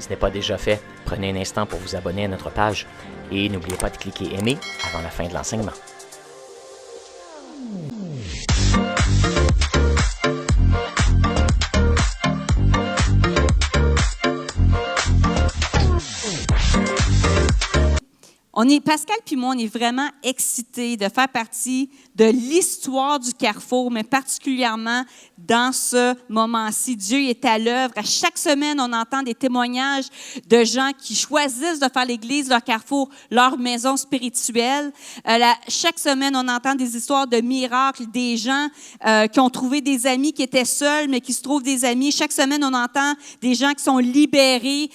Si ce n'est pas déjà fait, prenez un instant pour vous abonner à notre page et n'oubliez pas de cliquer aimer avant la fin de l'enseignement. Pascal puis moi, on est vraiment excités de faire partie de l'histoire du Carrefour, mais particulièrement dans ce moment-ci. Dieu est à l'œuvre. À chaque semaine, on entend des témoignages de gens qui choisissent de faire l'Église, leur Carrefour, leur maison spirituelle. Chaque semaine, on entend des histoires de miracles, des gens qui ont trouvé des amis qui étaient seuls, mais qui se trouvent des amis. Chaque semaine, on entend des gens qui sont libérés.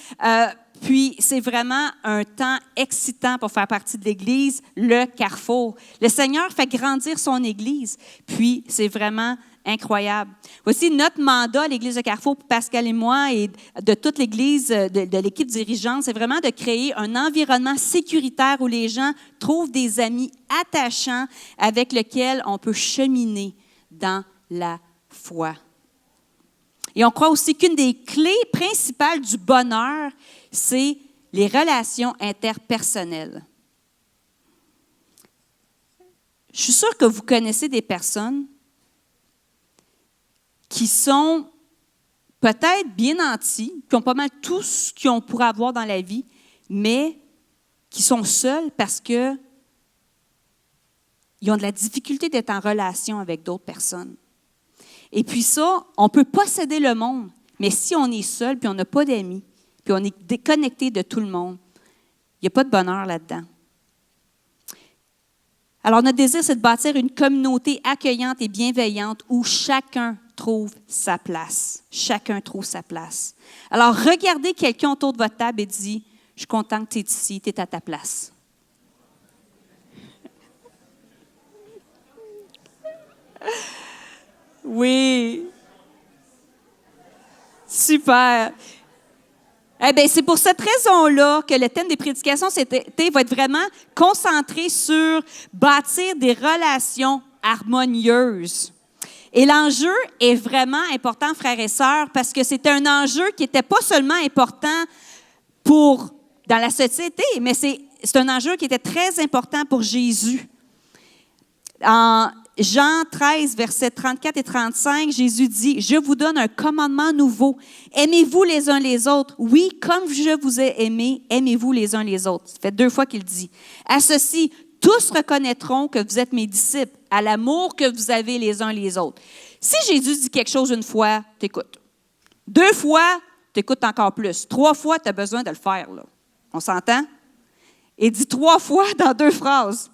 Puis, c'est vraiment un temps excitant pour faire partie de l'Église, le Carrefour. Le Seigneur fait grandir son Église, puis c'est vraiment incroyable. Voici notre mandat, l'Église de Carrefour, pour Pascal et moi, et de toute l'Église, de l'équipe dirigeante, c'est vraiment de créer un environnement sécuritaire où les gens trouvent des amis attachants avec lesquels on peut cheminer dans la foi. Et on croit aussi qu'une des clés principales du bonheur, c'est les relations interpersonnelles. Je suis sûre que vous connaissez des personnes qui sont peut-être bien nantis, qui ont pas mal tout ce qu'on pourrait avoir dans la vie, mais qui sont seuls parce qu'ils ont de la difficulté d'être en relation avec d'autres personnes. Et puis ça, on peut posséder le monde, mais si on est seul puis on n'a pas d'amis, puis on est déconnecté de tout le monde, il n'y a pas de bonheur là-dedans. Alors, notre désir, c'est de bâtir une communauté accueillante et bienveillante où chacun trouve sa place. Chacun trouve sa place. Alors, regardez quelqu'un autour de votre table et dites « Je suis content que tu es ici, tu es à ta place. » Oui. Super. Eh bien, c'est pour cette raison-là que le thème des prédications cet été va être vraiment concentré sur bâtir des relations harmonieuses. Et l'enjeu est vraiment important, frères et sœurs, parce que c'est un enjeu qui n'était pas seulement important dans la société, mais c'est un enjeu qui était très important pour Jésus. En Jean 13, versets 34 et 35, Jésus dit « Je vous donne un commandement nouveau. Aimez-vous les uns les autres. Oui, comme je vous ai aimés, aimez-vous les uns les autres. » Ça fait 2 fois qu'il dit. « À ceci, tous reconnaîtront que vous êtes mes disciples, à l'amour que vous avez les uns les autres. » Si Jésus dit quelque chose une fois, t'écoutes. 2 fois, t'écoutes encore plus. 3 fois, tu as besoin de le faire. Là. On s'entend? Il dit 3 fois dans 2 phrases.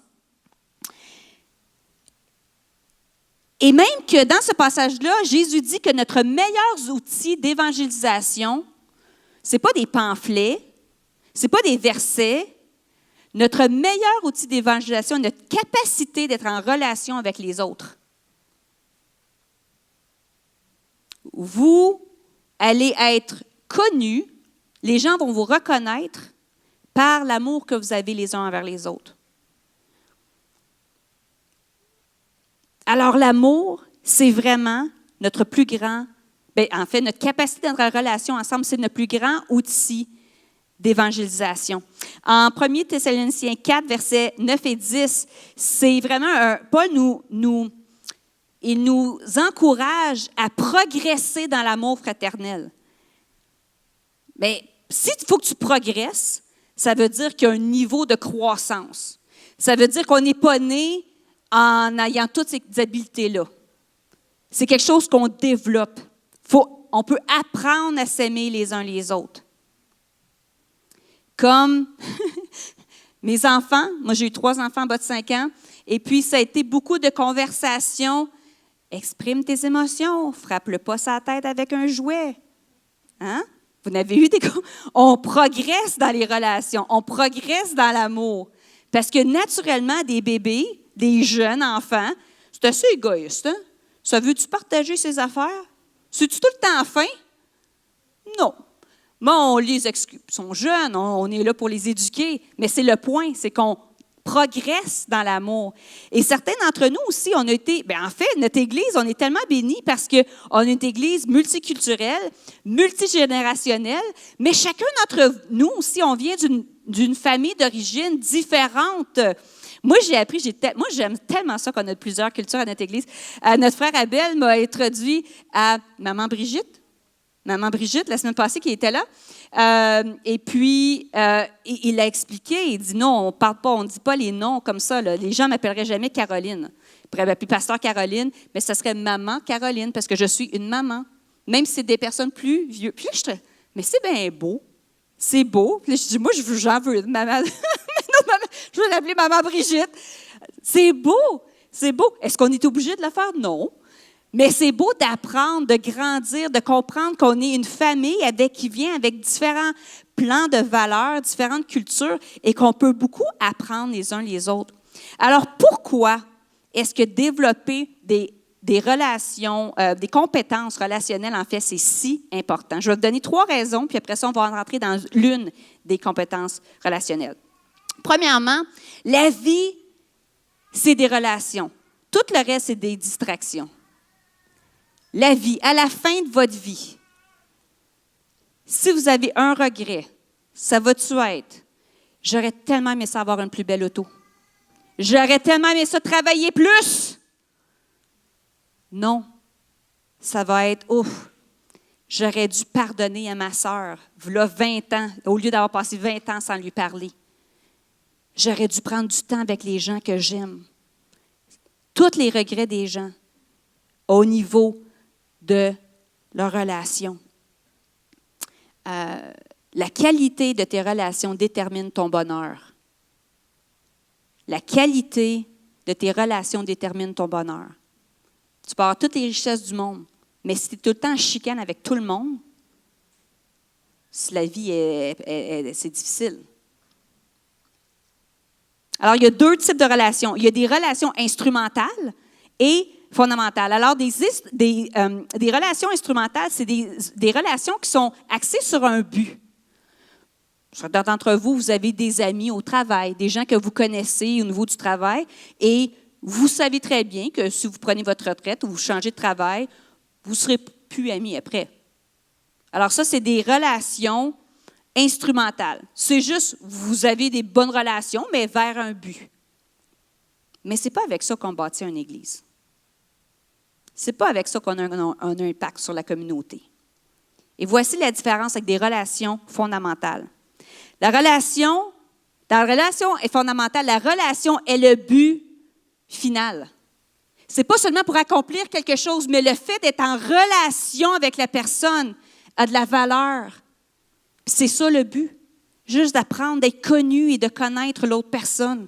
Et même que dans ce passage-là, Jésus dit que notre meilleur outil d'évangélisation, ce n'est pas des pamphlets, ce n'est pas des versets. Notre meilleur outil d'évangélisation est notre capacité d'être en relation avec les autres. Vous allez être connus, les gens vont vous reconnaître par l'amour que vous avez les uns envers les autres. Alors, l'amour, c'est vraiment notre plus grand, notre capacité d'être en relation ensemble, c'est notre plus grand outil d'évangélisation. En 1 Thessaloniciens 4, versets 9 et 10, c'est vraiment, Paul il nous encourage à progresser dans l'amour fraternel. Mais s'il faut que tu progresses, ça veut dire qu'il y a un niveau de croissance. Ça veut dire qu'on n'est pas né en ayant toutes ces habiletés-là. C'est quelque chose qu'on développe. On peut apprendre à s'aimer les uns les autres. Comme mes enfants, moi j'ai eu 3 enfants en bas de 5 ans, et puis ça a été beaucoup de conversations. Exprime tes émotions, frappe-le pas sa tête avec un jouet. Hein? Vous n'avez eu On progresse dans les relations, on progresse dans l'amour. Parce que naturellement, des bébés, des jeunes enfants, c'est assez égoïste. Hein? Ça veut-tu partager ses affaires? C'est-tu tout le temps faim? Non. Bon, on les excuse. Ils sont jeunes, on est là pour les éduquer. Mais c'est le point, c'est qu'on progresse dans l'amour. Et certains d'entre nous aussi, on a été, en fait, notre Église, on est tellement bénis parce qu'on est une Église multiculturelle, multigénérationnelle, mais chacun d'entre nous aussi, on vient d'une famille d'origine différente. Moi, moi, j'aime tellement ça qu'on a plusieurs cultures à notre Église. Notre frère Abel m'a introduit à Maman Brigitte, la semaine passée, qui était là. Et puis, il a expliqué, il dit non, on ne dit pas les noms comme ça. Là. Les gens ne m'appelleraient jamais Caroline. Ils pourraient m'appeler Pasteur Caroline, mais ça serait Maman Caroline, parce que je suis une maman, même si c'est des personnes plus vieux. Puis là, je dis, mais c'est bien beau. C'est beau. Puis là, je dis, moi, j'en veux une maman. Je veux l'appeler Maman Brigitte. C'est beau. C'est beau. Est-ce qu'on est obligé de le faire? Non. Mais c'est beau d'apprendre, de grandir, de comprendre qu'on est une famille qui vient avec différents plans de valeurs, différentes cultures et qu'on peut beaucoup apprendre les uns les autres. Alors, pourquoi est-ce que développer des relations, des compétences relationnelles, en fait, c'est si important? Je vais vous donner 3 raisons, puis après ça, on va rentrer dans l'une des compétences relationnelles. Premièrement, la vie, c'est des relations. Tout le reste, c'est des distractions. La vie, à la fin de votre vie, si vous avez un regret, ça va-tu être? J'aurais tellement aimé ça avoir une plus belle auto. J'aurais tellement aimé ça travailler plus. Non, ça va être, j'aurais dû pardonner à ma sœur, voilà 20 ans, au lieu d'avoir passé 20 ans sans lui parler. J'aurais dû prendre du temps avec les gens que j'aime. Tous les regrets des gens au niveau de leur relation. La qualité de tes relations détermine ton bonheur. La qualité de tes relations détermine ton bonheur. Tu peux avoir toutes les richesses du monde, mais si tu es tout le temps en chicane avec tout le monde, si la vie c'est difficile. Alors, il y a 2 types de relations. Il y a des relations instrumentales et fondamentales. Alors, des relations instrumentales, c'est des relations qui sont axées sur un but. Certains d'entre vous, vous avez des amis au travail, des gens que vous connaissez au niveau du travail, et vous savez très bien que si vous prenez votre retraite ou vous changez de travail, vous ne serez plus amis après. Alors ça, c'est des relations instrumentales. C'est juste, vous avez des bonnes relations, mais vers un but. Mais ce n'est pas avec ça qu'on bâtit une Église. Ce n'est pas avec ça qu'on a un impact sur la communauté. Et voici la différence avec des relations fondamentales. La relation est fondamentale. La relation est le but final. Ce n'est pas seulement pour accomplir quelque chose, mais le fait d'être en relation avec la personne a de la valeur. C'est ça le but. Juste d'apprendre, d'être connu et de connaître l'autre personne.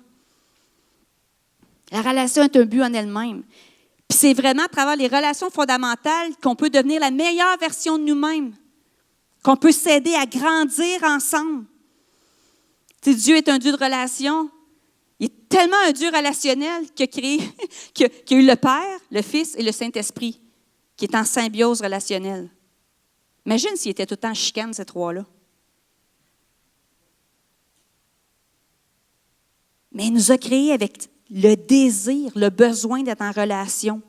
La relation est un but en elle-même. Puis c'est vraiment à travers les relations fondamentales qu'on peut devenir la meilleure version de nous-mêmes, qu'on peut s'aider à grandir ensemble. Tu sais, Dieu est un Dieu de relation. Il est tellement un Dieu relationnel qu'il a eu le Père, le Fils et le Saint-Esprit, qui est en symbiose relationnelle. Imagine s'il était tout le temps en chicane, ces 3-là. Mais il nous a créés avec le désir, le besoin d'être en relation.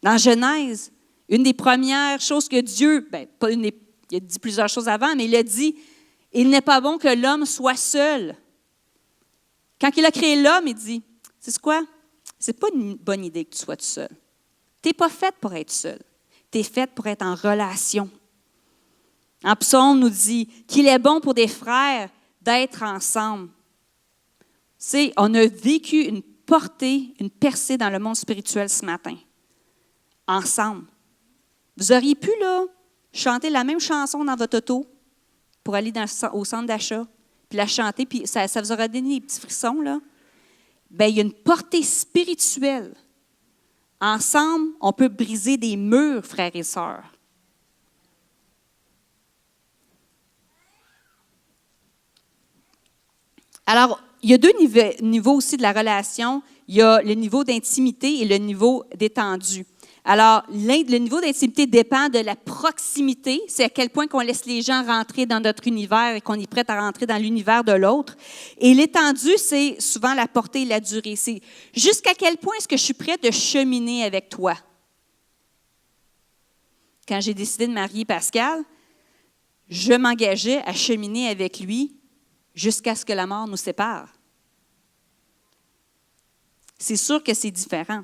Dans Genèse, une des premières choses que Dieu, il a dit plusieurs choses avant, mais il a dit, il n'est pas bon que l'homme soit seul. Quand il a créé l'homme, il dit, c'est quoi? C'est pas une bonne idée que tu sois tout seul. Tu n'es pas faite pour être seul. Tu es faite pour être en relation. En Psaume, nous dit qu'il est bon pour des frères d'être ensemble. Tu sais, on a vécu une percée dans le monde spirituel ce matin. Ensemble. Vous auriez pu, là, chanter la même chanson dans votre auto pour aller au centre d'achat, puis la chanter, puis ça vous aurait donné des petits frissons, là. Bien, il y a une portée spirituelle. Ensemble, on peut briser des murs, frères et sœurs. Alors, il y a 2 niveaux aussi de la relation. Il y a le niveau d'intimité et le niveau d'étendue. Alors, le niveau d'intimité dépend de la proximité. C'est à quel point qu'on laisse les gens rentrer dans notre univers et qu'on est prêt à rentrer dans l'univers de l'autre. Et l'étendue, c'est souvent la portée et la durée. C'est jusqu'à quel point est-ce que je suis prête de cheminer avec toi? Quand j'ai décidé de marier Pascal, je m'engageais à cheminer avec lui jusqu'à ce que la mort nous sépare. C'est sûr que c'est différent.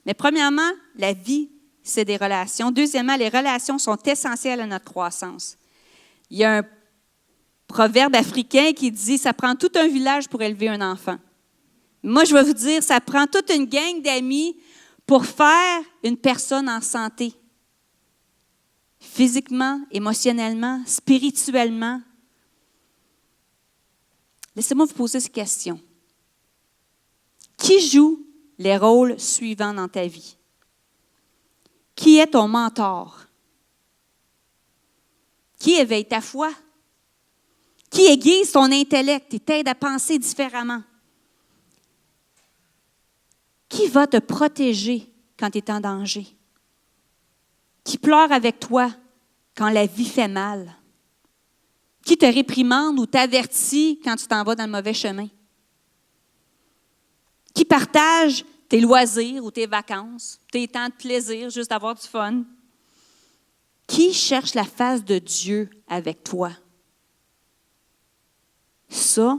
Mais premièrement, la vie, c'est des relations. Deuxièmement, les relations sont essentielles à notre croissance. Il y a un proverbe africain qui dit « Ça prend tout un village pour élever un enfant ». Moi, je vais vous dire, ça prend toute une gang d'amis pour faire une personne en santé. Physiquement, émotionnellement, spirituellement. Laissez-moi vous poser ces questions. Qui joue les rôles suivants dans ta vie? Qui est ton mentor? Qui éveille ta foi? Qui aiguise ton intellect et t'aide à penser différemment? Qui va te protéger quand tu es en danger? Qui pleure avec toi quand la vie fait mal? Qui te réprimande ou t'avertit quand tu t'en vas dans le mauvais chemin? Qui partage tes loisirs ou tes vacances, tes temps de plaisir, juste d'avoir du fun? Qui cherche la face de Dieu avec toi? Ça,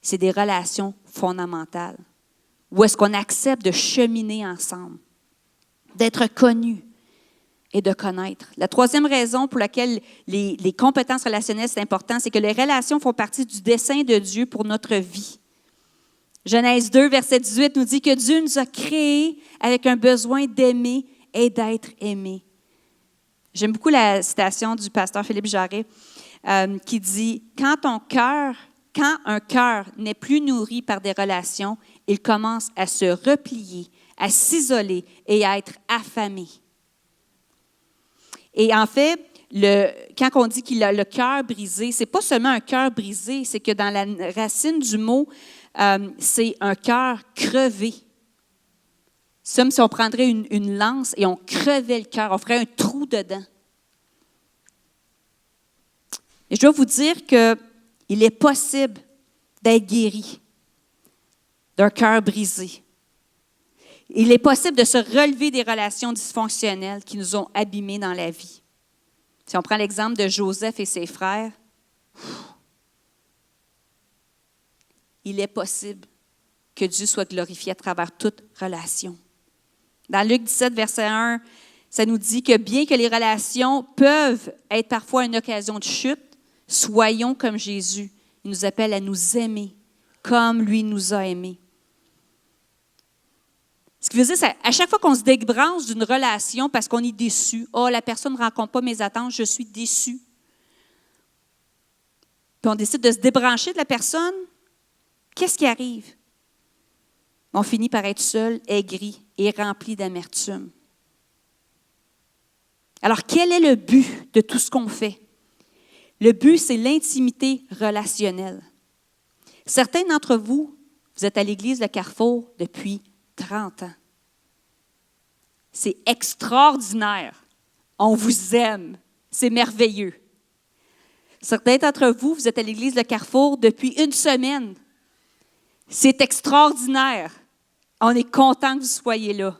c'est des relations fondamentales. Où est-ce qu'on accepte de cheminer ensemble, d'être connus et de connaître. La troisième raison pour laquelle les compétences relationnelles, c'est important, c'est que les relations font partie du dessein de Dieu pour notre vie. Genèse 2, verset 18 nous dit que Dieu nous a créés avec un besoin d'aimer et d'être aimés. J'aime beaucoup la citation du pasteur Philippe Jarret qui dit « Quand un cœur n'est plus nourri par des relations, il commence à se replier, à s'isoler et à être affamé. » Et en fait, quand on dit qu'il a le cœur brisé, ce n'est pas seulement un cœur brisé, c'est que dans la racine du mot, c'est un cœur crevé. C'est comme si on prendrait une lance et on crevait le cœur, on ferait un trou dedans. Et je dois vous dire qu'il est possible d'être guéri d'un cœur brisé. Il est possible de se relever des relations dysfonctionnelles qui nous ont abîmés dans la vie. Si on prend l'exemple de Joseph et ses frères, il est possible que Dieu soit glorifié à travers toute relation. Dans Luc 17, verset 1, ça nous dit que bien que les relations peuvent être parfois une occasion de chute, soyons comme Jésus. Il nous appelle à nous aimer comme lui nous a aimés. Ce qui veut dire, c'est à chaque fois qu'on se débranche d'une relation parce qu'on est déçu, « Oh, la personne ne rencontre pas mes attentes, je suis déçu. » Puis on décide de se débrancher de la personne, qu'est-ce qui arrive? On finit par être seul, aigri et rempli d'amertume. Alors, quel est le but de tout ce qu'on fait? Le but, c'est l'intimité relationnelle. Certains d'entre vous, vous êtes à l'Église Le Carrefour depuis 30 ans. C'est extraordinaire. On vous aime. C'est merveilleux. Certains d'entre vous, vous êtes à l'Église Le Carrefour depuis 1 semaine. C'est extraordinaire. On est content que vous soyez là.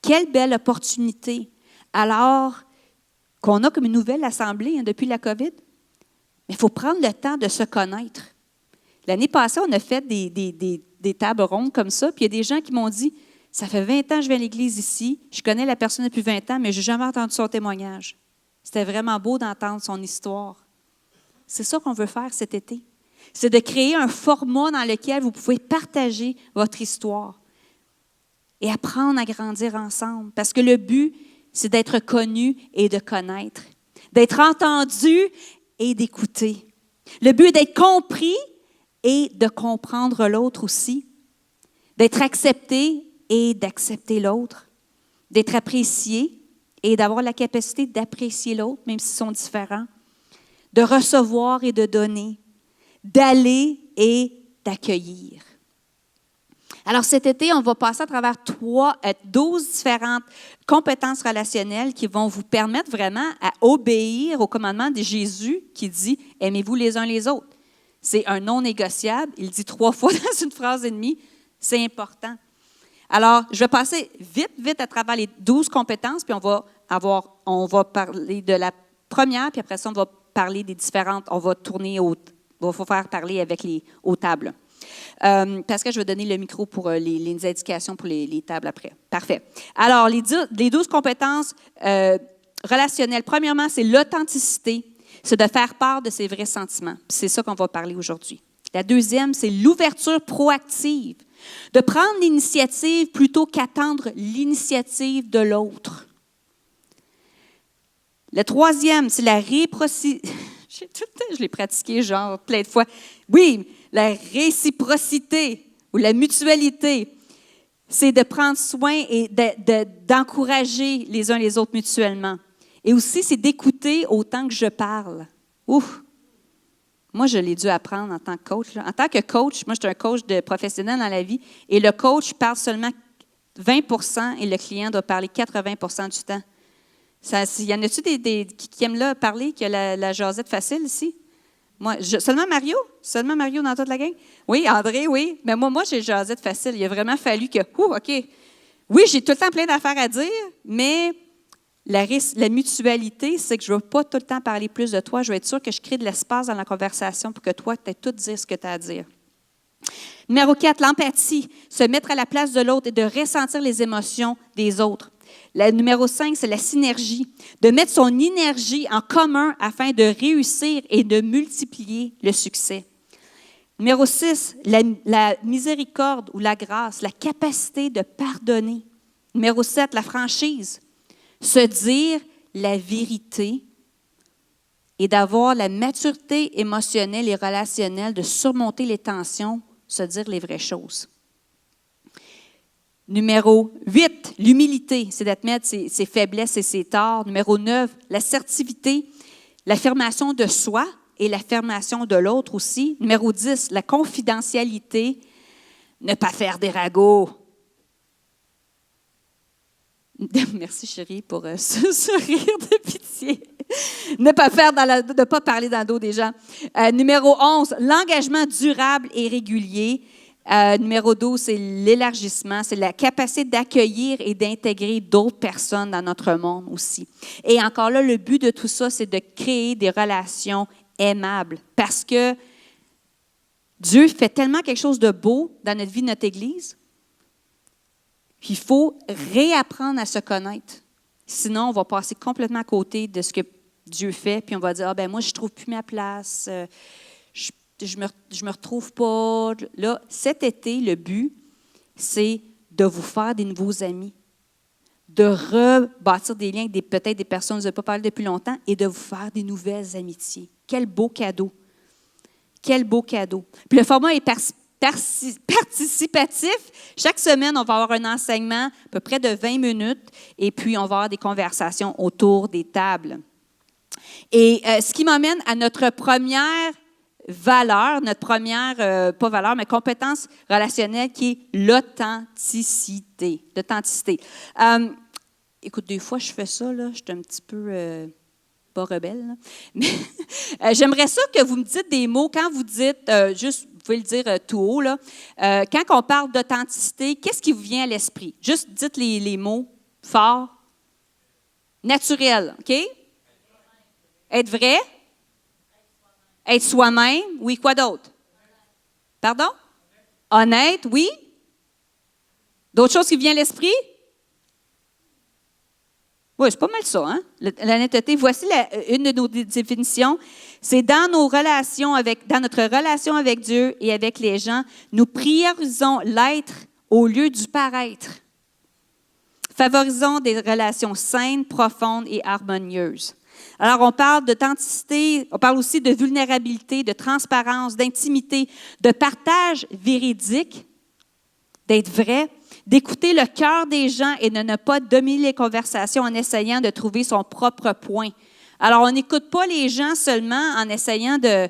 Quelle belle opportunité, alors qu'on a comme une nouvelle assemblée depuis la COVID. Mais il faut prendre le temps de se connaître. L'année passée, on a fait des tables rondes comme ça, puis il y a des gens qui m'ont dit « Ça fait 20 ans que je viens à l'Église ici, je connais la personne depuis 20 ans, mais je n'ai jamais entendu son témoignage. » C'était vraiment beau d'entendre son histoire. C'est ça qu'on veut faire cet été. C'est de créer un format dans lequel vous pouvez partager votre histoire et apprendre à grandir ensemble. Parce que le but, c'est d'être connu et de connaître, d'être entendu et d'écouter. Le but est d'être compris et de comprendre l'autre aussi, d'être accepté et d'accepter l'autre, d'être apprécié et d'avoir la capacité d'apprécier l'autre, même s'ils sont différents, de recevoir et de donner, d'aller et d'accueillir. Alors cet été, on va passer à travers 12 différentes compétences relationnelles qui vont vous permettre vraiment à obéir au commandement de Jésus qui dit « Aimez-vous les uns les autres ». C'est un non négociable. Il dit 3 fois dans une phrase et demie. C'est important. Alors, je vais passer vite à travers les 12 compétences, puis on va parler de la première, puis après ça, on va parler des différentes. On va faire parler avec aux tables. Pascal, je vais donner le micro pour les indications pour les tables après. Parfait. Alors, les 12 compétences relationnelles, premièrement, c'est l'authenticité. C'est de faire part de ses vrais sentiments. C'est ça qu'on va parler aujourd'hui. La deuxième, c'est l'ouverture proactive. De prendre l'initiative plutôt qu'attendre l'initiative de l'autre. Le troisième, c'est la réciprocité. Je l'ai pratiqué genre plein de fois. Oui, la réciprocité ou la mutualité. C'est de prendre soin et d'encourager les uns les autres mutuellement. Et aussi, c'est d'écouter autant que je parle. Ouf! Moi, je l'ai dû apprendre en tant que coach. En tant que coach, moi, je suis un coach professionnel dans la vie, et le coach parle seulement 20 % et le client doit parler 80 % du temps. Il y en a-tu qui aiment là parler, qui a la jasette facile ici? Seulement Mario? Seulement Mario dans toute la gang? Oui, André, oui. Mais moi, j'ai jasette facile. Il a vraiment fallu que, OK. Oui, j'ai tout le temps plein d'affaires à dire, mais la mutualité, c'est que je ne veux pas tout le temps parler plus de toi. Je veux être sûre que je crée de l'espace dans la conversation pour que toi, tu aies tout dire ce que tu as à dire. Numéro 4, l'empathie. Se mettre à la place de l'autre et de ressentir les émotions des autres. Numéro 5, c'est la synergie. De mettre son énergie en commun afin de réussir et de multiplier le succès. Numéro 6, la miséricorde ou la grâce, la capacité de pardonner. Numéro 7, la franchise. Se dire la vérité et d'avoir la maturité émotionnelle et relationnelle de surmonter les tensions, se dire les vraies choses. Numéro 8, l'humilité, c'est d'admettre ses faiblesses et ses torts. Numéro 9, l'assertivité, l'affirmation de soi et l'affirmation de l'autre aussi. Numéro 10, la confidentialité, ne pas faire des ragots. Merci chérie pour ce sourire de pitié. Ne pas parler dans le dos des gens. Numéro 11, l'engagement durable et régulier. Numéro 12, c'est l'élargissement, c'est la capacité d'accueillir et d'intégrer d'autres personnes dans notre monde aussi. Et encore là, le but de tout ça, c'est de créer des relations aimables parce que Dieu fait tellement quelque chose de beau dans notre vie, notre Église. Puis il faut réapprendre à se connaître. Sinon, on va passer complètement à côté de ce que Dieu fait, puis on va dire, moi, je ne trouve plus ma place, je me retrouve pas. Là, cet été, le but, c'est de vous faire des nouveaux amis, de rebâtir des liens avec peut-être des personnes que vous n'avez pas parlé depuis longtemps et de vous faire des nouvelles amitiés. Quel beau cadeau! Quel beau cadeau! Puis le format est participatif. Chaque semaine, on va avoir un enseignement à peu près de 20 minutes et puis on va avoir des conversations autour des tables. Et ce qui m'amène à notre première valeur, pas valeur, mais compétence relationnelle qui est l'authenticité. Écoute, des fois, je fais ça, là, je suis un petit peu pas rebelle, là. Mais j'aimerais ça que vous me dites des mots, quand vous dites, juste, vous pouvez le dire tout haut, là, quand on parle d'authenticité, qu'est-ce qui vous vient à l'esprit? Juste dites les mots forts. Naturel, OK? Être vrai? Être soi-même, oui, quoi d'autre? Pardon? Honnête, oui. D'autres choses qui viennent à l'esprit? Oui, c'est pas mal ça, hein? L'honnêteté. Voici une de nos définitions. C'est dans notre relation avec Dieu et avec les gens, nous priorisons l'être au lieu du paraître. Favorisons des relations saines, profondes et harmonieuses. Alors, on parle d'authenticité, on parle aussi de vulnérabilité, de transparence, d'intimité, de partage véridique, d'être vrai, d'écouter le cœur des gens et de ne pas dominer les conversations en essayant de trouver son propre point. Alors, on n'écoute pas les gens seulement en essayant de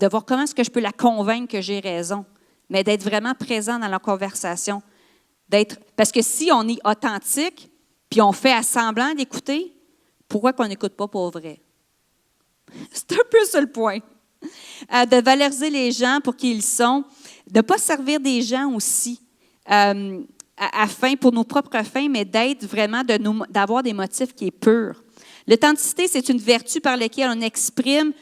voir comment est-ce que je peux la convaincre que j'ai raison, mais d'être vraiment présent dans leur conversation. Parce que si on est authentique, puis on fait à semblant d'écouter, pourquoi qu'on n'écoute pas pour vrai? C'est un peu ça le point. De valoriser les gens pour qui ils sont, de ne pas servir des gens aussi pour nos propres fins, mais d'être vraiment, d'avoir des motifs qui est purs. L'authenticité, c'est une vertu par laquelle on exprime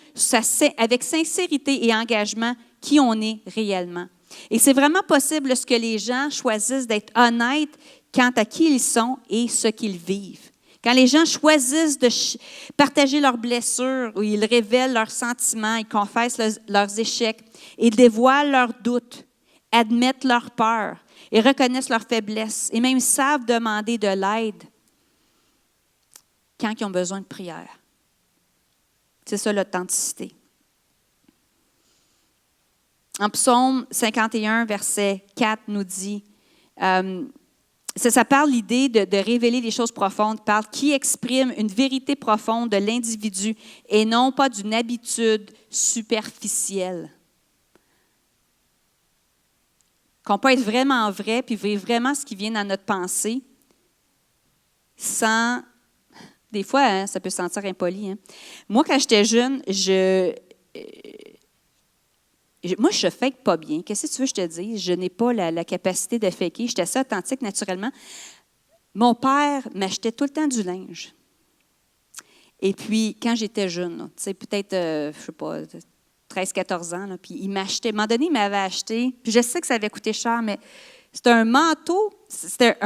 avec sincérité et engagement qui on est réellement. Et c'est vraiment possible lorsque les gens choisissent d'être honnêtes quant à qui ils sont et ce qu'ils vivent. Quand les gens choisissent de partager leurs blessures, où ils révèlent leurs sentiments, ils confessent leurs échecs, ils dévoilent leurs doutes, admettent leurs peurs et reconnaissent leurs faiblesses et même savent demander de l'aide quand ils ont besoin de prière. C'est ça l'authenticité. En Psaume 51, verset 4 nous dit, ça parle l'idée de révéler les choses profondes, parle qui exprime une vérité profonde de l'individu et non pas d'une habitude superficielle. Qu'on peut être vraiment vrai puis vivre vraiment ce qui vient dans notre pensée sans... Des fois, hein, ça peut se sentir impoli. Hein. Moi, quand j'étais jeune, moi, je fake pas bien. Qu'est-ce que tu veux que je te dise? Je n'ai pas la capacité de faker. J'étais assez authentique naturellement. Mon père m'achetait tout le temps du linge. Et puis, quand j'étais jeune, tu sais, peut-être, je ne sais pas, 13-14 ans, là, puis il m'achetait. À un moment donné, il m'avait acheté, puis je sais que ça avait coûté cher, mais c'était un manteau, c'était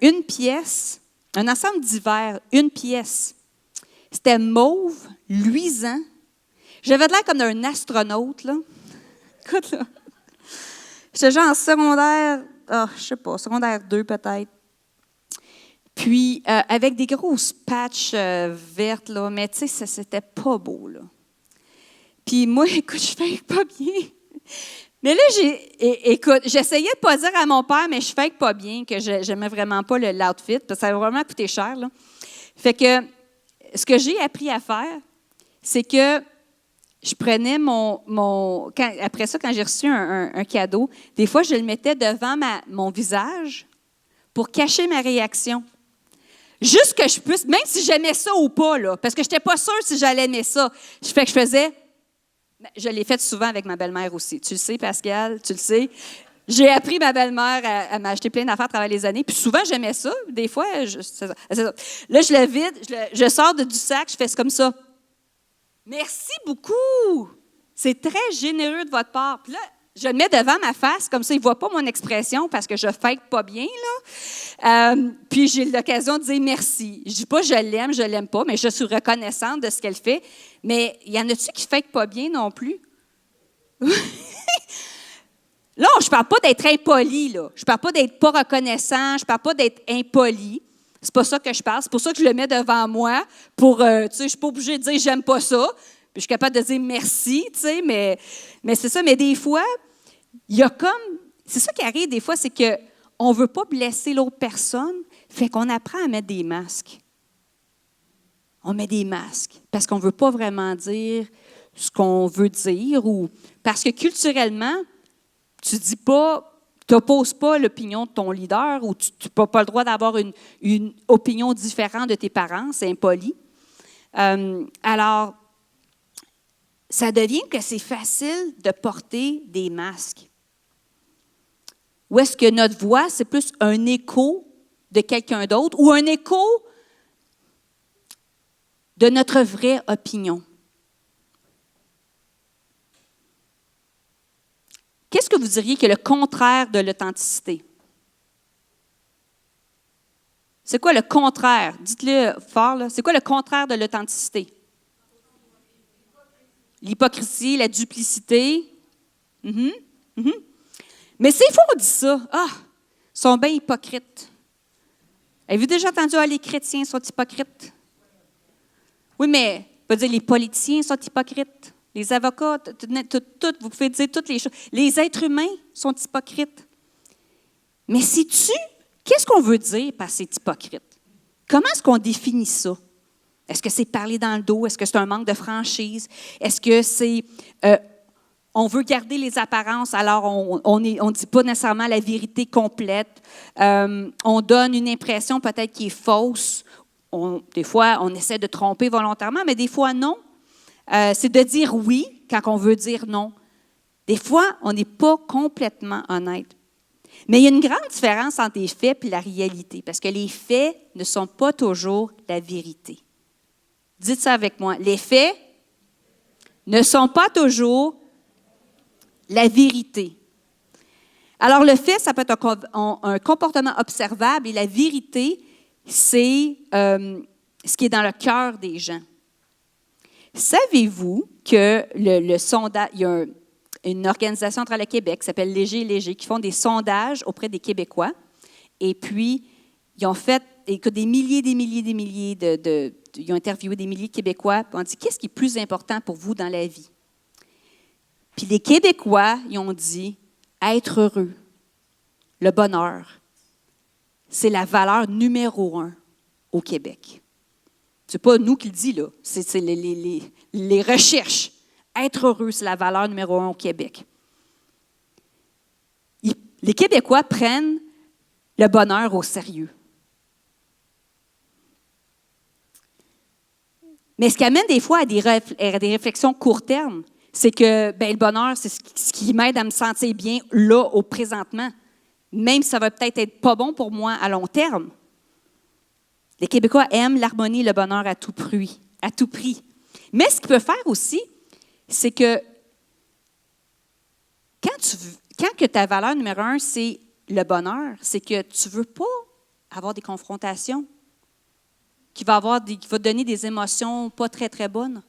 une pièce, un ensemble d'hiver, une pièce. C'était mauve, luisant. J'avais l'air comme d'un astronaute, là. Écoute, là. J'étais genre en secondaire, je sais pas, secondaire 2 peut-être. Puis, avec des grosses patchs vertes, là, mais tu sais, c'était pas beau, là. Puis moi, écoute, je fake pas bien. Mais là, écoute, j'essayais de pas dire à mon père, mais je fake pas bien, que j'aimais vraiment pas l'outfit, parce que ça avait vraiment coûté cher, là. Fait que, ce que j'ai appris à faire, c'est que je prenais après ça, quand j'ai reçu un cadeau, des fois, je le mettais devant mon visage pour cacher ma réaction. Juste que je puisse, même si j'aimais ça ou pas, là, parce que je n'étais pas sûre si j'allais aimer ça. Fait que je faisais, je l'ai fait souvent avec ma belle-mère aussi. Tu le sais, Pascal, tu le sais. J'ai appris ma belle-mère à m'acheter plein d'affaires à travers les années. Puis souvent, j'aimais ça. Des fois, c'est ça. Là, je le vide, je sors du sac, je fais comme ça. Merci beaucoup! C'est très généreux de votre part. Puis là, je le mets devant ma face, comme ça, il ne voit pas mon expression parce que je ne fake pas bien, là. Puis j'ai l'occasion de dire merci. Je ne dis pas je l'aime pas, mais je suis reconnaissante de ce qu'elle fait. Mais il y en a-tu qui ne fake pas bien non plus? Là, je ne parle pas d'être impoli, là. Je ne parle pas d'être pas reconnaissant, je ne parle pas d'être impoli. C'est pas ça que je parle. C'est pour ça que je le mets devant moi. Tu sais, je ne suis pas obligée de dire j'aime pas ça. Puis je suis capable de dire merci, tu sais, mais c'est ça. Mais des fois, il y a comme... C'est ça qui arrive des fois, c'est qu'on ne veut pas blesser l'autre personne, fait qu'on apprend à mettre des masques. On met des masques parce qu'on ne veut pas vraiment dire ce qu'on veut dire ou parce que culturellement, tu dis pas... Tu n'opposes pas l'opinion de ton leader ou tu n'as pas le droit d'avoir une opinion différente de tes parents, c'est impoli. Alors, ça devient que c'est facile de porter des masques. Ou est-ce que notre voix, c'est plus un écho de quelqu'un d'autre ou un écho de notre vraie opinion? Qu'est-ce que vous diriez que le contraire de l'authenticité? C'est quoi le contraire? Dites-le fort, là. C'est quoi le contraire de l'authenticité? L'hypocrisie, la duplicité. Mais c'est faux, on dit ça. Ils sont bien hypocrites. Avez-vous déjà entendu, les chrétiens sont hypocrites? Oui, mais on peut dire les politiciens sont hypocrites. Les avocats, vous pouvez dire toutes les choses. Les êtres humains sont hypocrites. Mais sais-tu, qu'est-ce qu'on veut dire par c'est hypocrite? Comment est-ce qu'on définit ça? Est-ce que c'est parler dans le dos? Est-ce que c'est un manque de franchise? Est-ce que c'est On veut garder les apparences, alors on ne dit pas nécessairement la vérité complète. On donne une impression peut-être qui est fausse. Des fois, on essaie de tromper volontairement, mais des fois, non. C'est de dire oui quand on veut dire non. Des fois, on n'est pas complètement honnête. Mais il y a une grande différence entre les faits et la réalité, parce que les faits ne sont pas toujours la vérité. Dites ça avec moi. Les faits ne sont pas toujours la vérité. Alors, le fait, ça peut être un comportement observable et la vérité, c'est ce qui est dans le cœur des gens. Savez-vous que le sondage, il y a une organisation entre le Québec qui s'appelle Léger et Léger, qui font des sondages auprès des Québécois. Et puis, ils ont fait des milliers, ils ont interviewé des milliers de Québécois, puis on dit, qu'est-ce qui est plus important pour vous dans la vie? Puis les Québécois, ils ont dit, être heureux, le bonheur, c'est la valeur numéro 1 au Québec. C'est pas nous qui le dit, là, c'est les recherches. Être heureux, c'est la valeur numéro 1 au Québec. Les Québécois prennent le bonheur au sérieux. Mais ce qui amène des fois à des réflexions court terme, c'est que le bonheur, c'est ce qui m'aide à me sentir bien là, au présentement, même si ça va peut-être être pas bon pour moi à long terme. Les Québécois aiment l'harmonie et le bonheur à tout prix. Mais ce qu'ils peuvent faire aussi, c'est que quand que ta valeur numéro 1, c'est le bonheur, c'est que tu ne veux pas avoir des confrontations qui va te donner des émotions pas très, très bonnes.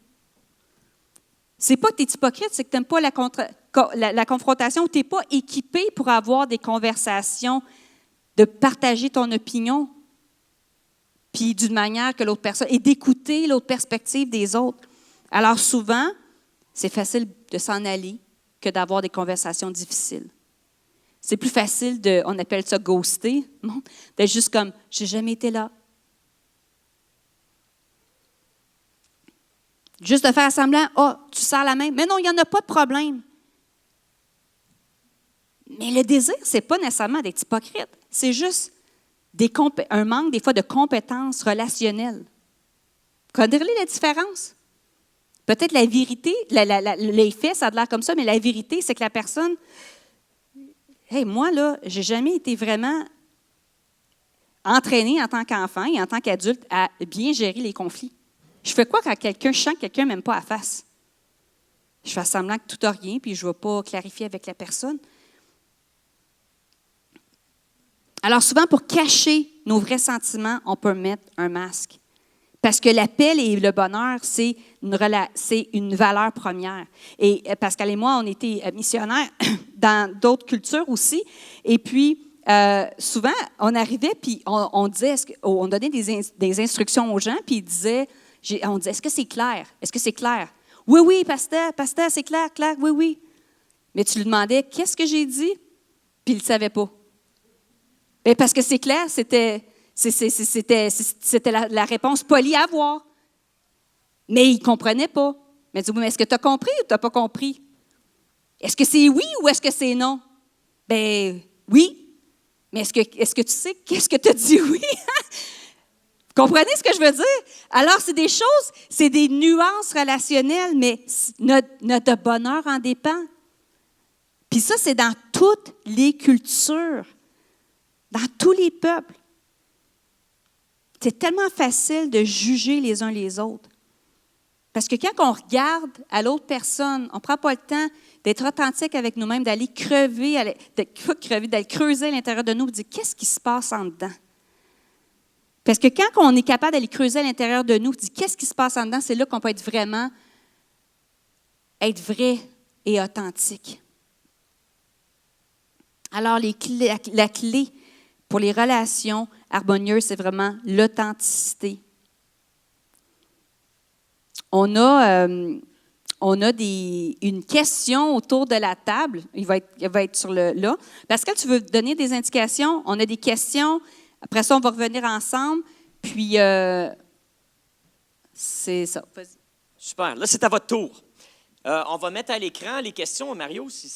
C'est pas que tu es hypocrite, c'est que tu n'aimes pas la confrontation, tu n'es pas équipé pour avoir des conversations, de partager ton opinion, puis d'une manière que l'autre personne, et d'écouter l'autre perspective des autres. Alors souvent, c'est facile de s'en aller que d'avoir des conversations difficiles. C'est plus facile on appelle ça ghoster, d'être juste comme, j'ai jamais été là. Juste de faire semblant, tu serres la main. Mais non, il n'y en a pas de problème. Mais le désir, ce n'est pas nécessairement d'être hypocrite. C'est juste un manque, des fois, de compétences relationnelles. Connaissez-vous la différence? Peut-être la vérité, les faits, ça a l'air comme ça, mais la vérité, c'est que la personne, moi, là, je n'ai jamais été vraiment entraînée en tant qu'enfant et en tant qu'adulte à bien gérer les conflits. Je fais quoi quand je sens que quelqu'un ne m'aime pas à face? Je fais semblant que tout n'a rien, puis je ne vais pas clarifier avec la personne. Alors souvent, pour cacher nos vrais sentiments, on peut mettre un masque. Parce que la paix et le bonheur, c'est une valeur première. Et Pascal et moi, on était missionnaires dans d'autres cultures aussi. Et puis, souvent, on arrivait, puis on disait, on donnait des instructions aux gens, puis on disait, est-ce que c'est clair? Est-ce que c'est clair? Oui, pasteur, c'est clair, oui. Mais tu lui demandais, qu'est-ce que j'ai dit? Puis il ne savait pas. Bien, parce que c'est clair, c'était la réponse polie à avoir. Mais il ne comprenait pas. Mais il dit, oui, mais est-ce que tu as compris ou tu n'as pas compris? Est-ce que c'est oui ou est-ce que c'est non? Bien, oui. Mais est-ce que tu sais qu'est-ce que tu as dit oui? Vous comprenez ce que je veux dire? Alors, c'est des choses, c'est des nuances relationnelles, mais notre bonheur en dépend. Puis ça, c'est dans toutes les cultures, dans tous les peuples. C'est tellement facile de juger les uns les autres. Parce que quand on regarde à l'autre personne, on ne prend pas le temps d'être authentique avec nous-mêmes, d'aller d'aller creuser à l'intérieur de nous et de dire qu'est-ce qui se passe en dedans. Parce que quand on est capable d'aller creuser à l'intérieur de nous, dire qu'est-ce qui se passe en dedans, c'est là qu'on peut être vrai et authentique. Alors, la clé pour les relations harmonieuses, c'est vraiment l'authenticité. On a une question autour de la table. Il va être sur là. Pascal, tu veux donner des indications? On a des questions. Après ça, on va revenir ensemble. Puis, c'est ça. Vas-y. Super. Là, c'est à votre tour. On va mettre à l'écran les questions, Mario, si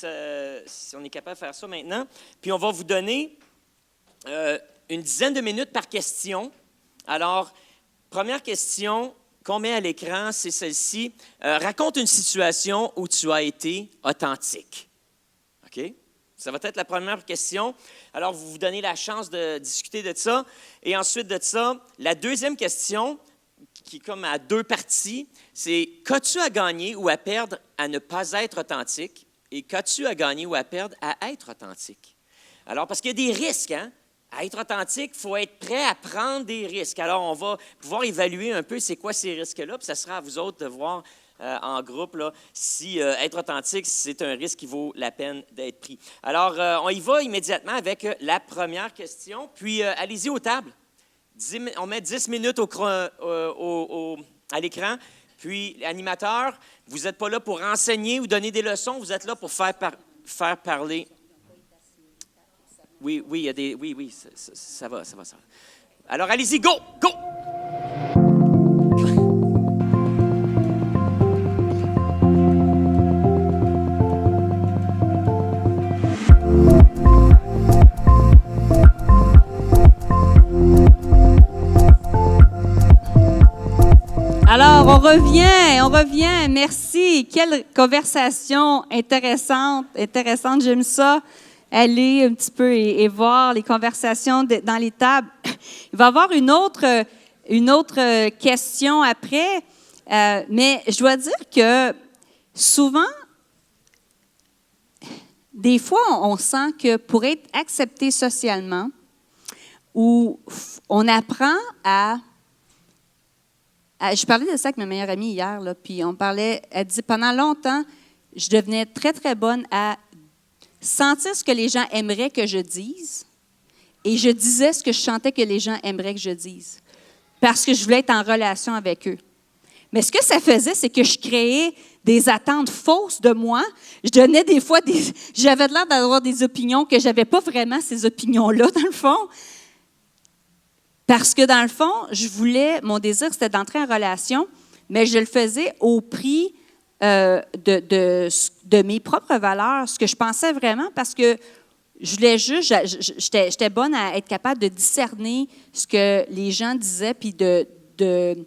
on est capable de faire ça maintenant. Puis on va vous donner une dizaine de minutes par question. Alors, première question qu'on met à l'écran, c'est celle-ci. Raconte une situation où tu as été authentique. OK? Ça va être la première question. Alors, vous vous donnez la chance de discuter de ça. Et ensuite de ça, la deuxième question, qui est comme à deux parties, c'est qu'as-tu à gagner ou à perdre à ne pas être authentique et qu'as-tu à gagner ou à perdre à être authentique? Alors, parce qu'il y a des risques, hein? À être authentique, il faut être prêt à prendre des risques. Alors, on va pouvoir évaluer un peu c'est quoi ces risques-là, puis ça sera à vous autres de voir en groupe là, si être authentique, c'est un risque qui vaut la peine d'être pris. Alors, on y va immédiatement avec la première question, puis allez-y aux tables. On met 10 minutes à l'écran. Puis, l'animateur, vous n'êtes pas là pour enseigner ou donner des leçons, vous êtes là pour faire parler. Oui, il y a des. Oui, ça va. Alors, allez-y, go! Alors, on revient. Merci. Quelle conversation intéressante. J'aime ça. Aller un petit peu et voir les conversations dans les tables. Il va y avoir une autre question après, mais je dois dire que souvent, des fois, on sent que pour être accepté socialement, où on apprend je parlais de ça avec ma meilleure amie hier, là, puis elle dit, pendant longtemps, je devenais très, très bonne à sentir ce que les gens aimeraient que je dise, et je disais ce que je sentais que les gens aimeraient que je dise, parce que je voulais être en relation avec eux. Mais ce que ça faisait, c'est que je créais des attentes fausses de moi. Je donnais des fois j'avais l'air d'avoir des opinions que je n'avais pas vraiment ces opinions-là, dans le fond. Parce que, dans le fond, mon désir, c'était d'entrer en relation, mais je le faisais au prix de mes propres valeurs, ce que je pensais vraiment, parce que je voulais juste, j'étais bonne à être capable de discerner ce que les gens disaient, puis d'être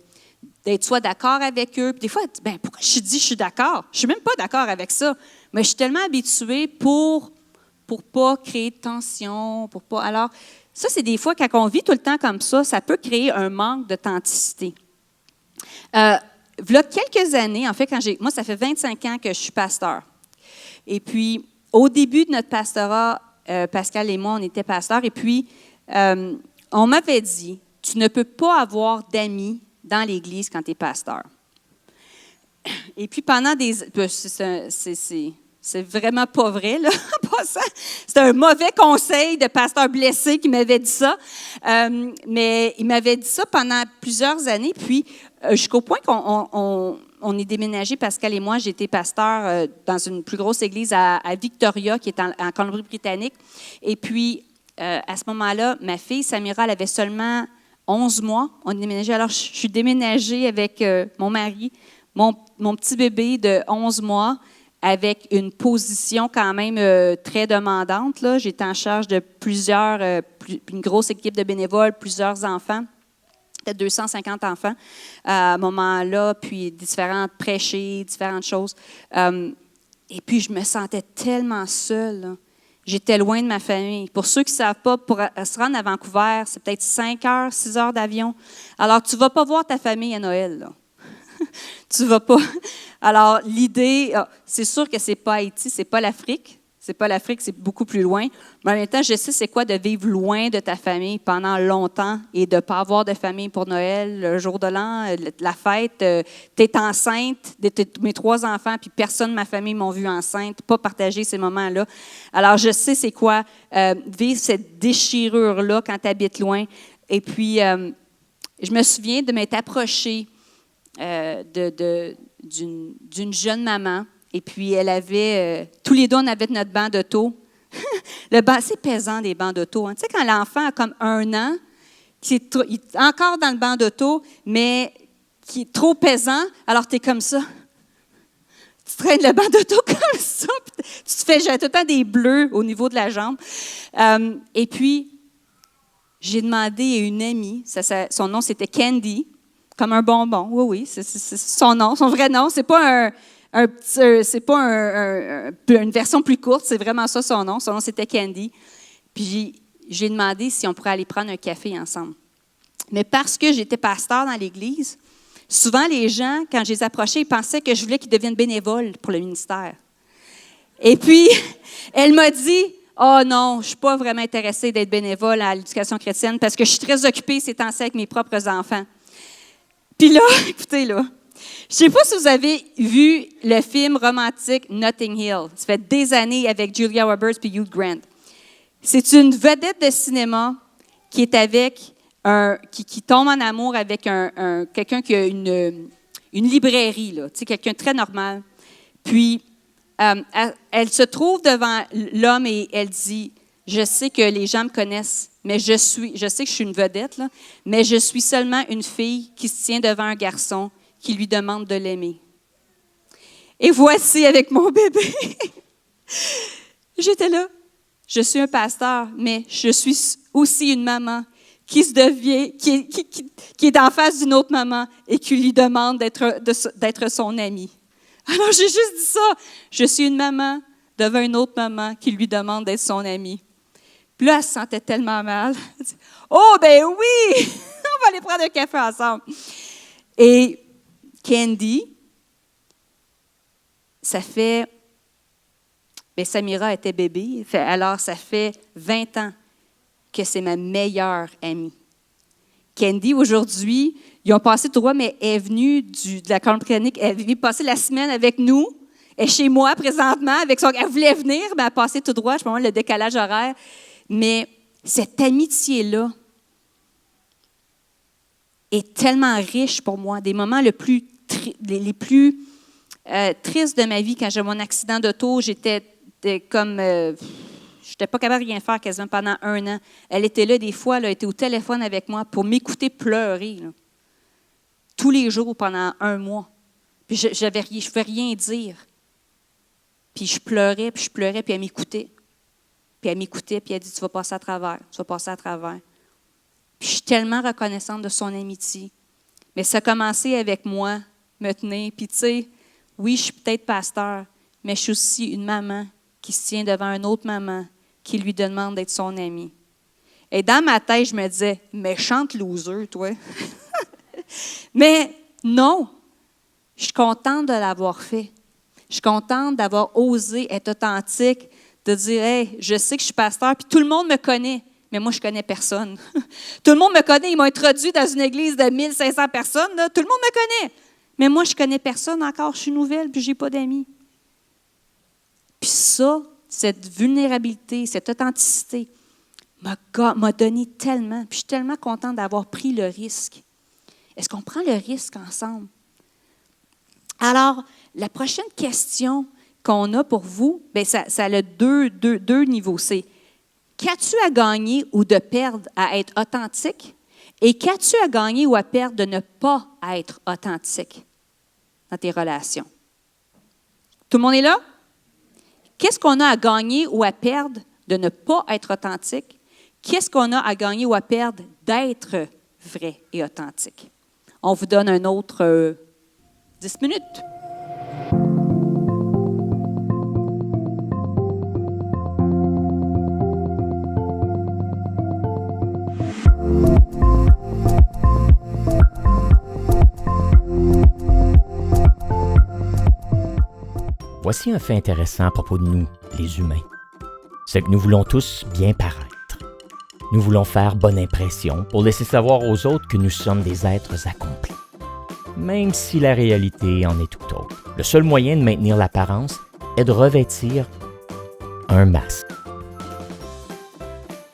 soit d'accord avec eux. Puis des fois, pourquoi je suis d'accord? Je ne suis même pas d'accord avec ça, mais je suis tellement habituée pour pas créer de tension, pour pas... Alors, ça, c'est des fois, quand on vit tout le temps comme ça peut créer un manque d'authenticité. Voilà quelques années, en fait, moi, ça fait 25 ans que je suis pasteur. Et puis, au début de notre pastorat, Pascal et moi, on était pasteurs, et puis, on m'avait dit, tu ne peux pas avoir d'amis dans l'Église quand tu es pasteur. Et puis, pendant c'est vraiment pas vrai, là, en passant. C'était un mauvais conseil de pasteur blessé qui m'avait dit ça. Mais il m'avait dit ça pendant plusieurs années. Puis, jusqu'au point qu'on est déménagé, Pascal et moi, j'étais pasteur dans une plus grosse église à Victoria, qui est en Colombie-Britannique. Et puis, à ce moment-là, ma fille, Samira, elle avait seulement 11 mois. On est déménagé. Alors, je suis déménagée avec mon mari, mon petit bébé de 11 mois, avec une position quand même très demandante, là. J'étais en charge de une grosse équipe de bénévoles, plusieurs enfants, peut-être 250 enfants à un moment-là, puis prêchés, différentes choses. Et puis, je me sentais tellement seule, là. J'étais loin de ma famille. Pour ceux qui ne savent pas, pour se rendre à Vancouver, c'est peut-être 5 heures, 6 heures d'avion. Alors, tu ne vas pas voir ta famille à Noël, là. Tu ne vas pas. Alors, l'idée, c'est sûr que ce n'est pas Haïti, ce n'est pas l'Afrique. C'est pas l'Afrique, c'est beaucoup plus loin. Mais en même temps, je sais c'est quoi de vivre loin de ta famille pendant longtemps et de ne pas avoir de famille pour Noël, le jour de l'an, la fête. Tu es enceinte, mes 3 enfants, puis personne de ma famille m'ont vue enceinte, pas partager ces moments-là. Alors, je sais c'est quoi vivre cette déchirure-là quand tu habites loin. Et puis, je me souviens de m'être approchée d'une jeune maman. Et puis, elle avait, tous les deux, on avait notre banc d'auto. Le banc, c'est pesant, des bancs d'auto. Hein. Tu sais, quand l'enfant a comme 1 an, il est encore dans le banc d'auto, mais qui est trop pesant, alors tu es comme ça. tu traînes le banc d'auto comme ça, puis tu te fais tout le temps des bleus au niveau de la jambe. Et puis, j'ai demandé à une amie, son nom c'était Candy, comme un bonbon. Oui, c'est son nom, son vrai nom. C'est pas une version plus courte, c'est vraiment ça son nom. Son nom c'était Candy. Puis j'ai demandé si on pourrait aller prendre un café ensemble. Mais parce que j'étais pasteur dans l'Église, souvent les gens, quand je les approchais, ils pensaient que je voulais qu'ils deviennent bénévoles pour le ministère. Et puis, elle m'a dit, « Oh non, je ne suis pas vraiment intéressée d'être bénévole à l'éducation chrétienne parce que je suis très occupée ces temps-ci avec mes propres enfants. » Puis là, écoutez là, je ne sais pas si vous avez vu le film romantique Notting Hill. Ça fait des années avec Julia Roberts et Hugh Grant. C'est une vedette de cinéma qui est avec qui tombe en amour avec quelqu'un qui a une librairie, là, quelqu'un de très normal. Puis, elle se trouve devant l'homme et elle dit, « Je sais que les gens me connaissent, mais je sais que je suis une vedette, là, mais je suis seulement une fille qui se tient devant un garçon qui lui demande de l'aimer. » Et voici avec mon bébé. J'étais là. Je suis un pasteur, mais je suis aussi une maman qui est en face d'une autre maman et qui lui demande d'être son amie. Alors, j'ai juste dit ça. Je suis une maman devant une autre maman qui lui demande d'être son amie. Puis là, elle se sentait tellement mal. Elle dit, « Oh, ben oui! On va aller prendre un café ensemble. » Et Candy, Samira était bébé, alors ça fait 20 ans que c'est ma meilleure amie. Candy, aujourd'hui, ils ont passé tout droit, mais elle est venue de la Colombie-Britannique, elle est venue passer la semaine avec nous. Elle est chez moi présentement, elle voulait venir, mais elle a passé tout droit, je pense le décalage horaire. Mais cette amitié-là est tellement riche pour moi. Des moments les plus tristes de ma vie, quand j'ai eu mon accident d'auto, j'étais comme... je n'étais pas capable de rien faire quasiment pendant 1 an. Elle était là des fois, elle était au téléphone avec moi pour m'écouter pleurer. Là. Tous les jours pendant 1 mois. Puis je ne pouvais rien dire. Puis je pleurais, puis elle m'écoutait. Puis elle m'écoutait, puis elle dit, tu vas passer à travers, tu vas passer à travers. Puis je suis tellement reconnaissante de son amitié. Mais ça a commencé avec moi, me tenir. Puis tu sais, oui, je suis peut-être pasteur, mais je suis aussi une maman qui se tient devant une autre maman qui lui demande d'être son amie. Et dans ma tête, je me disais, méchante loser, toi. Mais non, je suis contente de l'avoir fait. Je suis contente d'avoir osé être authentique, de dire, hey, je sais que je suis pasteur, puis tout le monde me connaît, mais moi, je ne connais personne. Tout le monde me connaît, ils m'ont introduit dans une église de 1500 personnes, là. Tout le monde me connaît. Mais moi, je ne connais personne encore, je suis nouvelle, puis je n'ai pas d'amis. Puis ça, cette vulnérabilité, cette authenticité m'a donné tellement, puis je suis tellement contente d'avoir pris le risque. Est-ce qu'on prend le risque ensemble? Alors, la prochaine question qu'on a pour vous, bien, ça a deux niveaux. C'est qu'as-tu à gagner ou de perdre à être authentique? Et qu'as-tu à gagner ou à perdre de ne pas être authentique dans tes relations? Tout le monde est là? Qu'est-ce qu'on a à gagner ou à perdre de ne pas être authentique? Qu'est-ce qu'on a à gagner ou à perdre d'être vrai et authentique? On vous donne un autre 10 minutes. Voici un fait intéressant à propos de nous, les humains. C'est que nous voulons tous bien paraître. Nous voulons faire bonne impression pour laisser savoir aux autres que nous sommes des êtres accomplis. Même si la réalité en est tout autre. Le seul moyen de maintenir l'apparence est de revêtir un masque.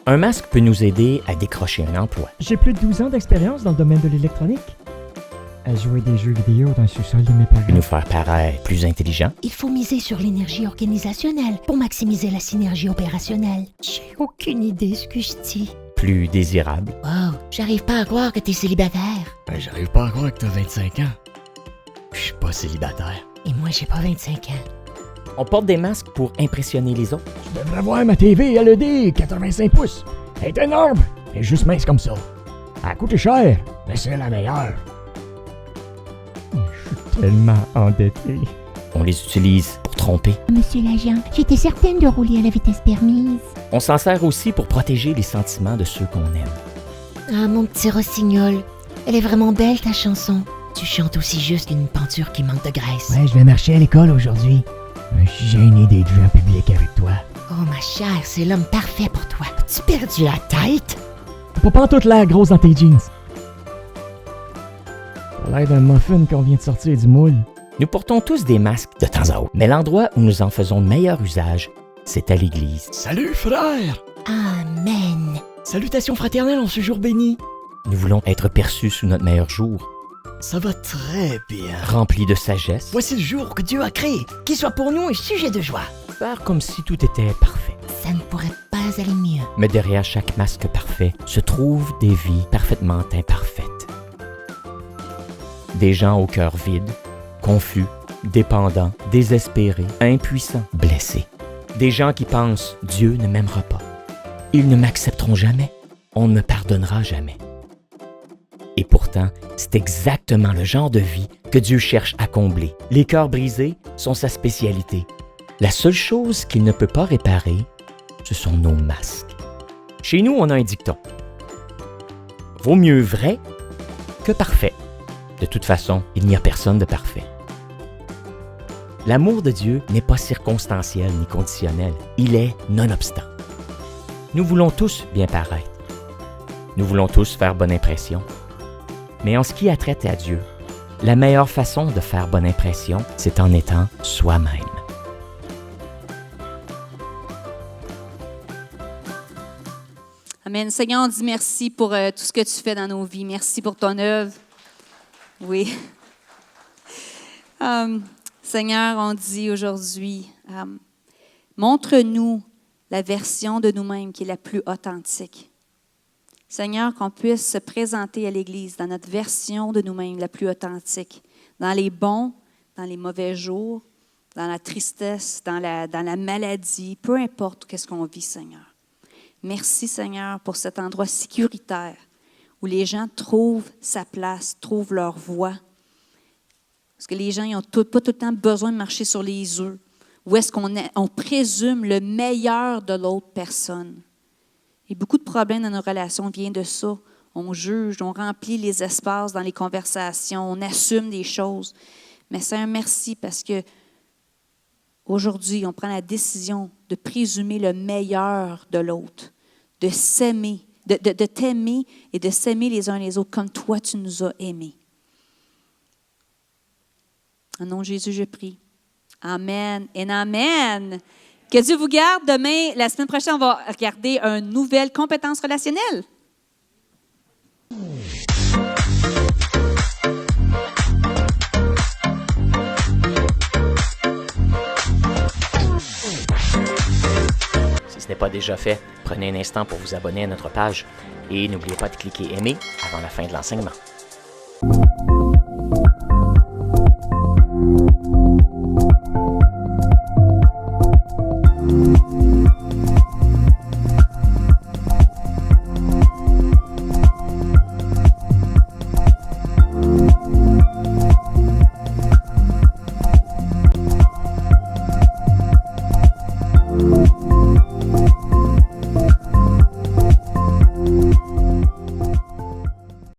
Un masque peut nous aider à décrocher un emploi. J'ai plus de 12 ans d'expérience dans le domaine de l'électronique. À jouer des jeux vidéo dans le sous-sol de mes parents. Peut nous faire paraître plus intelligent. Il faut miser sur l'énergie organisationnelle pour maximiser la synergie opérationnelle. J'ai aucune idée ce que je dis. Plus désirable. Wow, j'arrive pas à croire que t'es célibataire. J'arrive pas à croire que t'as 25 ans. Je suis pas célibataire. Et moi, j'ai pas 25 ans. On porte des masques pour impressionner les autres. Tu devrais voir ma TV LED 85 pouces. Elle est énorme. Elle est juste mince comme ça. Elle a coûté cher, mais c'est la meilleure. Je suis tellement endetté. On les utilise pour tromper. Monsieur l'agent, j'étais certaine de rouler à la vitesse permise. On s'en sert aussi pour protéger les sentiments de ceux qu'on aime. Ah, mon petit rossignol. Elle est vraiment belle, ta chanson. Tu chantes aussi juste qu'une peinture qui manque de graisse. Ouais, je vais marcher à l'école aujourd'hui. Je suis gêné d'être vu en public avec toi. Oh, ma chère, c'est l'homme parfait pour toi. As-tu perdu la tête? T'as pas toute l'air grosse dans tes jeans. T'as l'air d'un muffin qu'on vient de sortir du moule. Nous portons tous des masques de temps à autre. Mais l'endroit où nous en faisons le meilleur usage, c'est à l'église. Salut frère! Amen. Salutations fraternelles en ce jour béni. Nous voulons être perçus sous notre meilleur jour, Ça va très bien. remplis de sagesse, Voici le jour que Dieu a créé, qu'il soit pour nous un sujet de joie. faire comme si tout était parfait. Ça ne pourrait pas aller mieux. Mais derrière chaque masque parfait se trouvent des vies parfaitement imparfaites. Des gens au cœur vide, confus, dépendants, désespérés, impuissants, blessés. Des gens qui pensent « Dieu ne m'aimera pas. Ils ne m'accepteront jamais. On ne me pardonnera jamais. » Et pourtant, c'est exactement le genre de vie que Dieu cherche à combler. Les cœurs brisés sont sa spécialité. La seule chose qu'il ne peut pas réparer, ce sont nos masques. Chez nous, on a un dicton. Vaut mieux vrai que parfait. De toute façon, il n'y a personne de parfait. L'amour de Dieu n'est pas circonstanciel ni conditionnel. Il est nonobstant. Nous voulons tous bien paraître. Nous voulons tous faire bonne impression. Mais en ce qui a trait à Dieu, la meilleure façon de faire bonne impression, c'est en étant soi-même. Amen. Seigneur, on dit merci pour tout ce que tu fais dans nos vies. Merci pour ton œuvre. Oui. Seigneur, on dit aujourd'hui, montre-nous la version de nous-mêmes qui est la plus authentique. Seigneur, qu'on puisse se présenter à l'Église dans notre version de nous-mêmes la plus authentique, dans les bons, dans les mauvais jours, dans la tristesse, dans la maladie, peu importe qu'est-ce qu'on vit, Seigneur. Merci, Seigneur, pour cet endroit sécuritaire où les gens trouvent sa place, trouvent leur voie. Parce que les gens n'ont pas tout le temps besoin de marcher sur les œufs. Où est-ce qu'on présume le meilleur de l'autre personne? Et beaucoup de problèmes dans nos relations viennent de ça. On juge, on remplit les espaces dans les conversations, on assume des choses. Mais c'est un merci parce que aujourd'hui, on prend la décision de présumer le meilleur de l'autre, de s'aimer, de t'aimer et de s'aimer les uns les autres comme toi, tu nous as aimés. Au nom de Jésus, je prie. Amen et amen. Que Dieu vous garde. Demain, la semaine prochaine, on va regarder une nouvelle compétence relationnelle. Si ce n'est pas déjà fait, prenez un instant pour vous abonner à notre page et n'oubliez pas de cliquer « Aimer » avant la fin de l'enseignement.